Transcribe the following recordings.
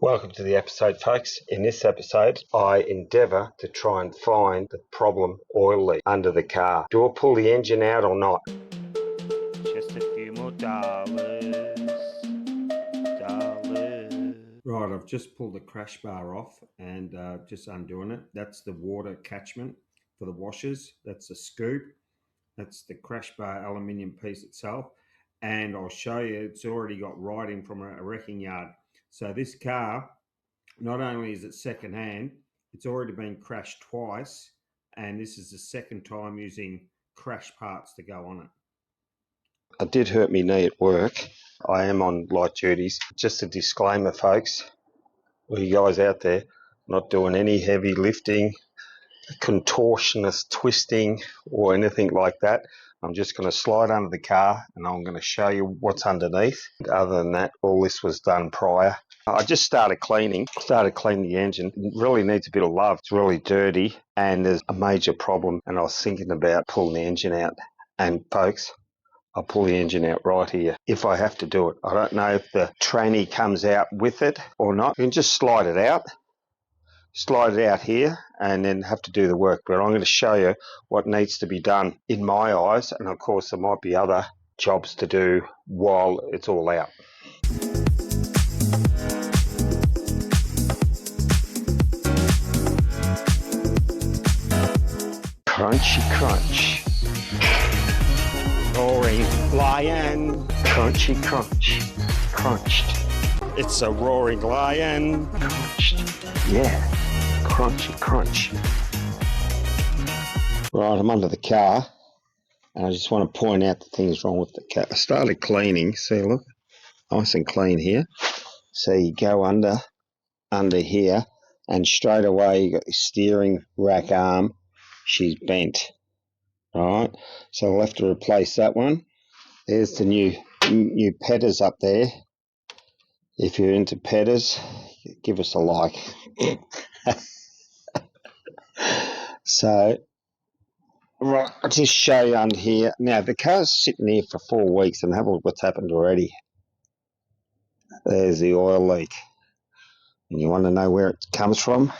Welcome to the episode, folks. In this episode, I endeavour to try and find the problem oil leak under the car. Do I pull the engine out or not? Just a few more dollars. Right, I've just pulled the crash bar off and just undoing it. That's the water catchment for the washers. That's the scoop. That's the crash bar aluminium piece itself. And I'll show you, it's already got writing from a wrecking yard. So this car, not only is it second hand, it's already been crashed twice. And this is the second time using crash parts to go on it. I did hurt my knee at work. I am on light duties. Just a disclaimer, folks. All you guys out there, not doing any heavy lifting, contortionist twisting or anything like that. I'm just going to slide under the car and I'm going to show you what's underneath. Other than that, all this was done prior. I just started cleaning the engine. It really needs a bit of love. It's really dirty and there's a major problem, and I was thinking about pulling the engine out. And folks, I'll pull the engine out right here if I have to do it. I don't know if the tranny comes out with it or not. You can just slide it out here and then have to do the work. But I'm going to show you what needs to be done in my eyes, and of course there might be other jobs to do while it's all out. Crunchy crunch. Roaring lion. Crunchy crunch. Crunched. It's a roaring lion. Crunched. Yeah. Crunchy crunch. Right, I'm under the car and I just want to point out the things wrong with the car. I started cleaning. See, look, nice and clean here. So you go under here and straight away you got the steering rack arm. She's bent. Alright, so I'll have to replace that one. There's the new petters up there. If you're into petters, give us a like. So, right, I'll just show you under here. Now, the car's sitting here for 4 weeks and have a look what's happened already. There's the oil leak. And you want to know where it comes from?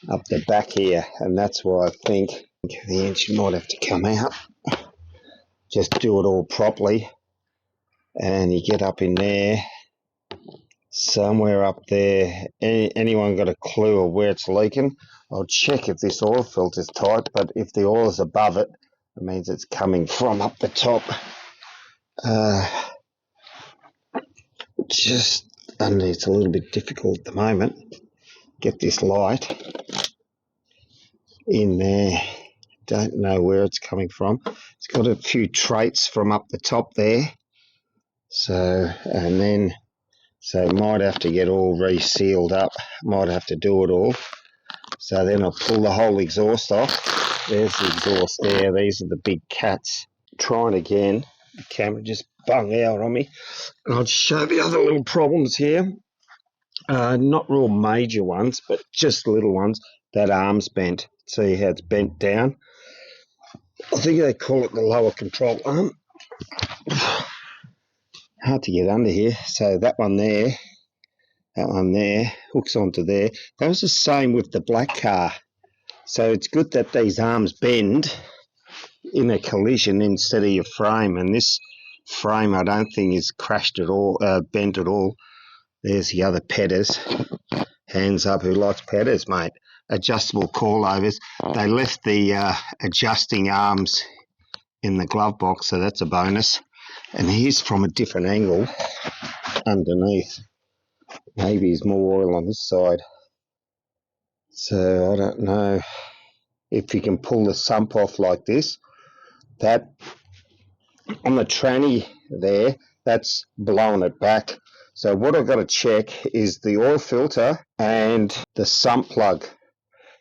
Up the back here. And that's why I think the engine might have to come out. Just do it all properly. And you get up in there. Somewhere up there. Anyone got a clue of where it's leaking? I'll check if this oil filter's tight, but if the oil is above it, it means it's coming from up the top. Just under, it's a little bit difficult at the moment. Get this light in there. Don't know where it's coming from. It's got a few traits from up the top there. So might have to get all resealed up. Might have to do it all. So then I'll pull the whole exhaust off. There's the exhaust there. These are the big cats. Trying again. The camera just bung out on me. And I'll just show the other little problems here. Not real major ones, but just little ones. That arm's bent. See how it's bent down? I think they call it the lower control arm. Hard to get under here. So that one there hooks onto there. That was the same with the black car. So it's good that these arms bend in a collision instead of your frame. And this frame I don't think is crashed at all, bent at all. There's the other petters. Hands up who likes petters, mate. Adjustable coilovers. They left the adjusting arms in the glove box, so that's a bonus. And here's from a different angle underneath. Maybe there's more oil on this side. So I don't know if you can pull the sump off like this. That on the tranny there, that's blowing it back. So what I've got to check is the oil filter and the sump plug.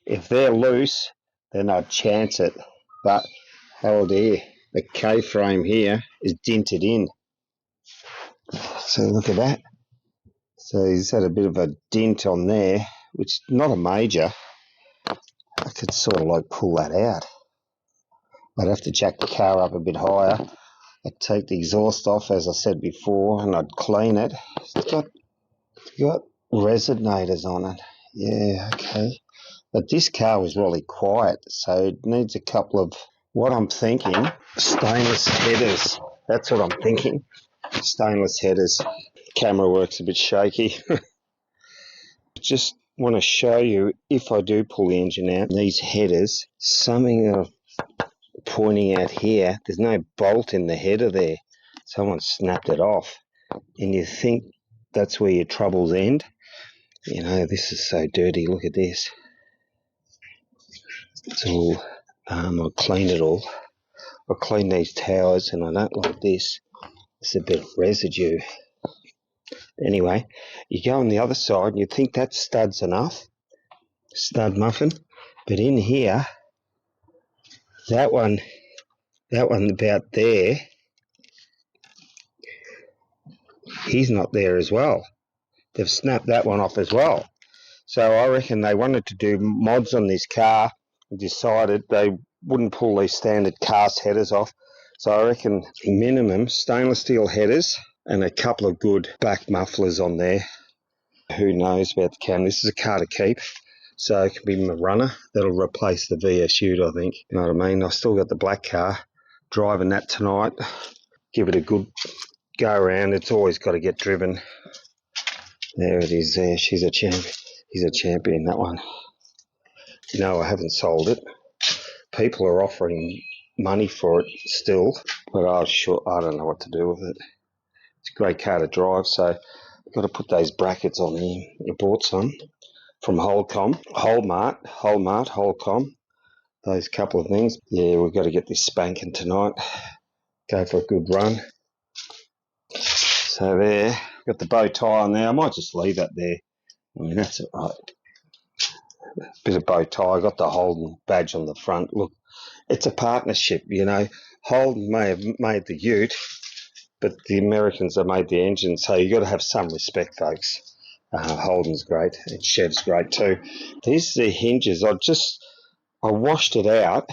If they're loose, then I'd chance it. But oh dear, the K-frame here is dented in. So look at that. So he's had a bit of a dent on there, which is not a major. I could sort of like pull that out. I'd have to jack the car up a bit higher. I'd take the exhaust off, as I said before, and I'd clean it. It's got resonators on it. Yeah, okay. But this car was really quiet, so it needs a couple of, what I'm thinking, stainless headers. That's what I'm thinking. Stainless headers. Camera works a bit shaky. Just want to show you, if I do pull the engine out, these headers, something that I'm pointing out here, there's no bolt in the header there. Someone snapped it off. And you think that's where your troubles end. You know, this is so dirty. Look at this. It's all, I'll clean it all. I'll clean these towers, and I don't like this. It's a bit of residue. Anyway, you go on the other side and you think that stud's enough. Stud muffin. But in here, that one about there, he's not there as well. They've snapped that one off as well. So I reckon they wanted to do mods on this car and decided they wouldn't pull these standard cast headers off. So I reckon minimum stainless steel headers and a couple of good back mufflers on there. Who knows about the cam? This is a car to keep. So it can be my runner. That'll replace the VS Ute, I think. You know what I mean? I still got the black car. Driving that tonight. Give it a good go around. It's always got to get driven. There it is there. She's a champion. He's a champion, that one. No, I haven't sold it. People are offering money for it still, but I don't know what to do with it. It's a great car to drive, so I've got to put those brackets on here. I bought some from Holdcom, Holdcom, those couple of things. Yeah, we've got to get this spanking tonight. Go for a good run. So there, got the bow tie on there. I might just leave that there. I mean, that's all right. Bit of bow tie. I got the Holden badge on the front. Look, it's a partnership, you know. Holden may have made the Ute, but the Americans have made the engine, so you've got to have some respect, folks. Holden's great, and Chev's great too. These are the hinges. I washed it out,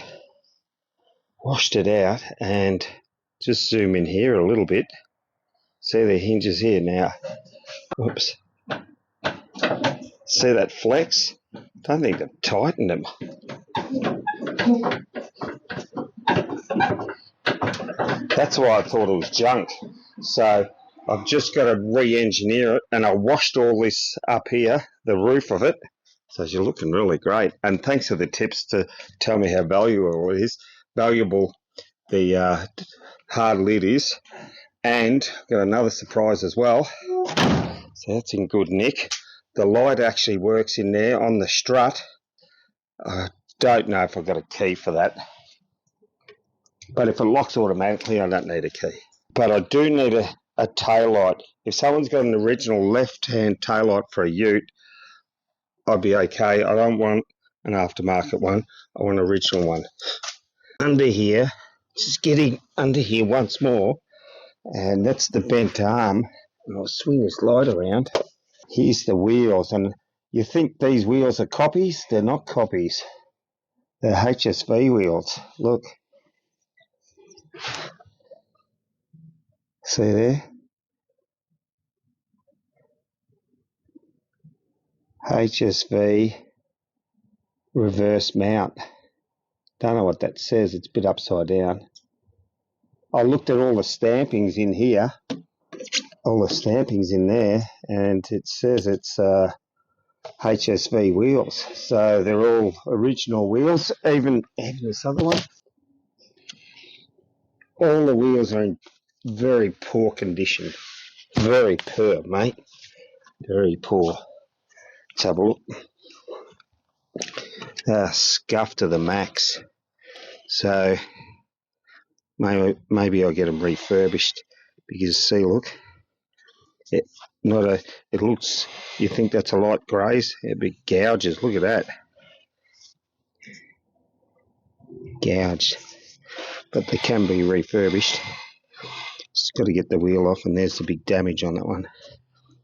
and just zoom in here a little bit. See the hinges here now. Whoops. See that flex? Don't think they've tightened them. That's why I thought it was junk. So I've just got to re-engineer it, and I washed all this up here, the roof of it. So you're looking really great. And thanks for the tips to tell me how valuable the hard lid is. And got another surprise as well. So that's in good nick. The light actually works in there on the strut. I don't know if I've got a key for that. But if it locks automatically, I don't need a key. But I do need a tail light. If someone's got an original left-hand tail light for a Ute, I'd be okay. I don't want an aftermarket one. I want an original one. Under here, just getting under here once more, and that's the bent arm. And I'll swing this light around. Here's the wheels, and you think these wheels are copies? They're not copies. They're HSV wheels. Look. See there? HSV reverse mount. Don't know what that says. It's a bit upside down. I looked at all the stampings in here, all the stampings in there, and it says it's HSV wheels. So they're all original wheels, even this other one. All the wheels are in very poor condition. Very poor, mate. Very poor. Let's have a look. Scuffed to the max. So maybe I'll get them refurbished, because see, look, it looks, you think that's a light greys, it'd be gouges. Look at that, gouged. But they can be refurbished. Just got to get the wheel off, and there's the big damage on that one.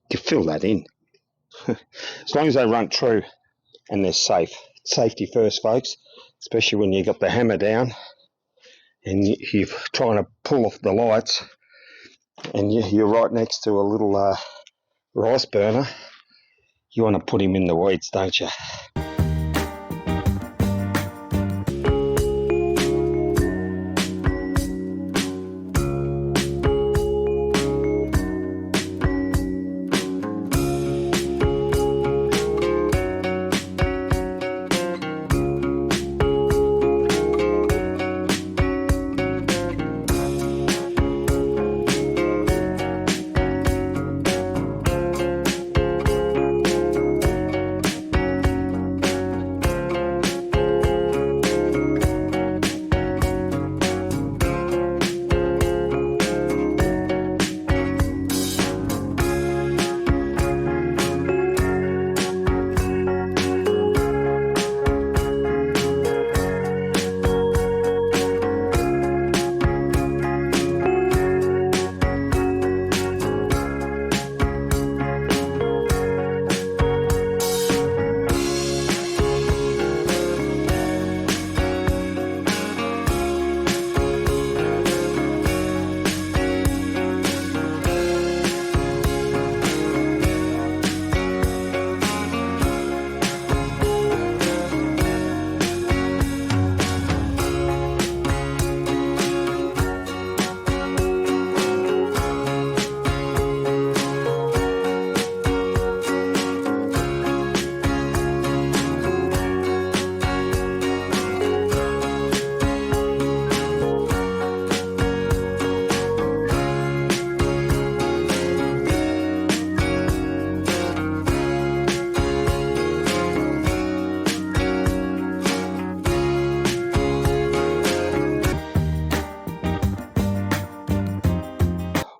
You can fill that in. As long as they run true and they're safe. Safety first, folks, especially when you got the hammer down and you're trying to pull off the lights, and you're right next to a little rice burner. You want to put him in the weeds, don't you?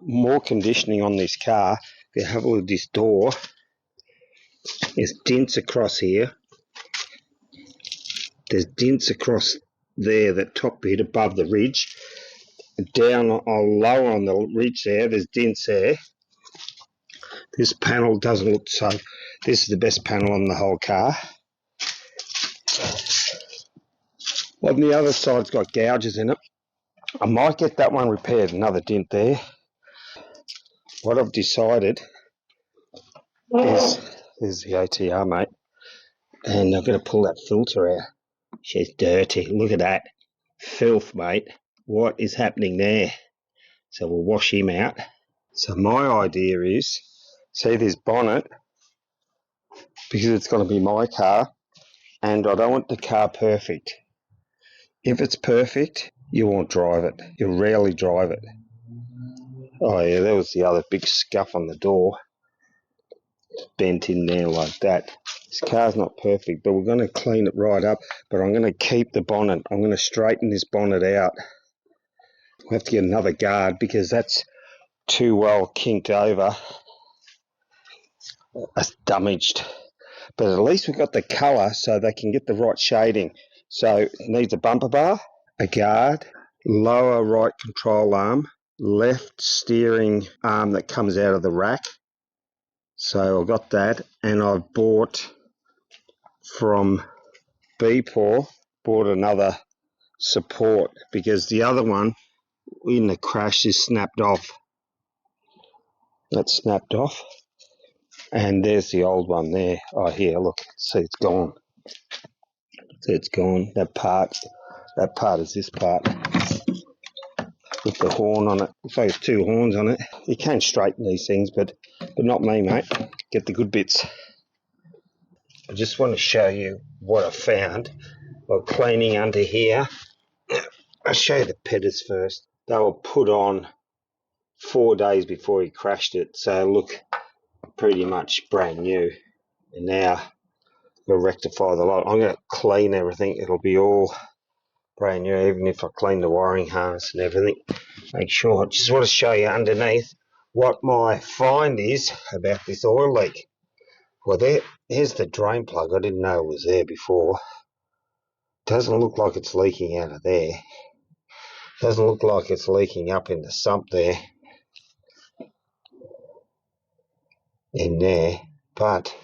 More conditioning on this car. If you have a look at this door, there's dents across here. There's dents across there, that top bit above the ridge. Down on lower on the ridge there's dents there. This panel doesn't look so. This is the best panel on the whole car. On the other side, it's got gouges in it. I might get that one repaired. Another dent there. What I've decided is the OTR, mate, and I'm going to pull that filter out. She's dirty. Look at that filth, mate. What is happening there? So we'll wash him out. So my idea is, see this bonnet, because it's going to be my car, and I don't want the car perfect. If it's perfect, you won't drive it. You rarely drive it. Oh yeah, there was the other big scuff on the door. Bent in there like that. This car's not perfect, but we're going to clean it right up. But I'm going to keep the bonnet. I'm going to straighten this bonnet out. We'll have to get another guard because that's too well kinked over. That's damaged. But at least we've got the colour so they can get the right shading. So it needs a bumper bar, a guard, lower right control arm, left steering arm that comes out of the rack. So I've got that, and I've bought from Bpor, bought another support because the other one in the crash is snapped off. That's snapped off. And there's the old one there. Oh, here, look, see, it's gone. See, it's gone. That part is this part with the horn on it. Looks like it's two horns on it. You can straighten these things, but not me, mate. Get the good bits. I just want to show you what I found while cleaning under here. I'll show you the pedals first. They were put on 4 days before he crashed it, so look pretty much brand new. And now I'm going to rectify the lot. I'm going to clean everything. It'll be all brand new, even if I clean the wiring harness and everything. Make sure. I just want to show you underneath what my find is about this oil leak. Well, here's the drain plug. I didn't know it was there before. Doesn't look like it's leaking out of there. Doesn't look like it's leaking up in the sump there. In there. But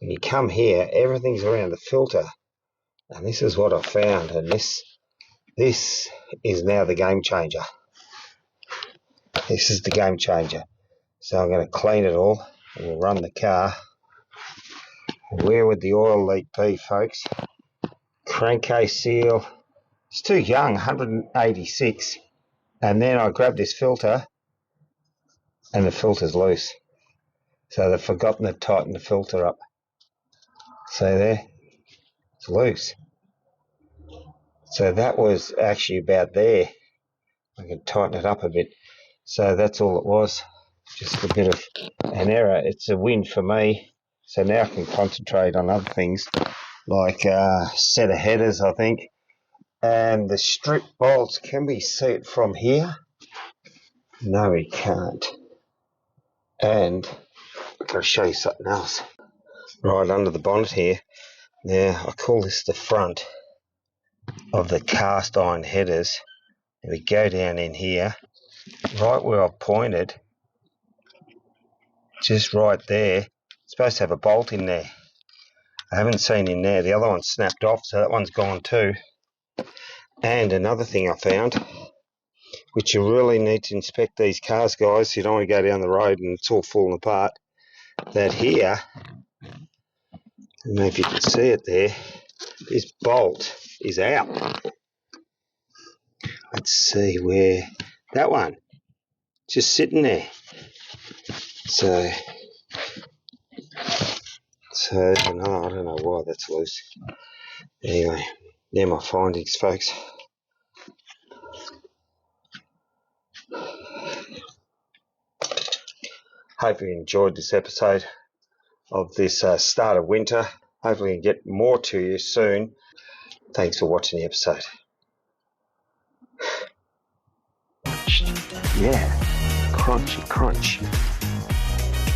when you come here, everything's around the filter. And this is what I found. And this is now the game changer. This is the game changer. So I'm going to clean it all and we'll run the car. Where would the oil leak be, folks? Crankcase seal. It's too young, 186. And then I grabbed this filter and the filter's loose. So they've forgotten to tighten the filter up. See there? It's loose. So that was actually about there. I can tighten it up a bit. So that's all it was. Just a bit of an error. It's a win for me. So now I can concentrate on other things like set of headers, I think. And the strip bolts, can we see it from here? No, we can't. And I'm going to show you something else. Right under the bonnet here. Now, I call this the front of the cast iron headers. And we go down in here, right where I've pointed, just right there. It's supposed to have a bolt in there. I haven't seen in there. The other one's snapped off, so that one's gone too. And another thing I found, which you really need to inspect these cars, guys. You don't want to go down the road and it's all falling apart. That here, I don't know if you can see it there, this bolt is out. Let's see where, that one, just sitting there. So no, I don't know why that's loose. Anyway, they're my findings, folks. Hope you enjoyed this episode of this start of winter. Hopefully we can get more to you soon. Thanks for watching the episode. Yeah, crunchy crunch.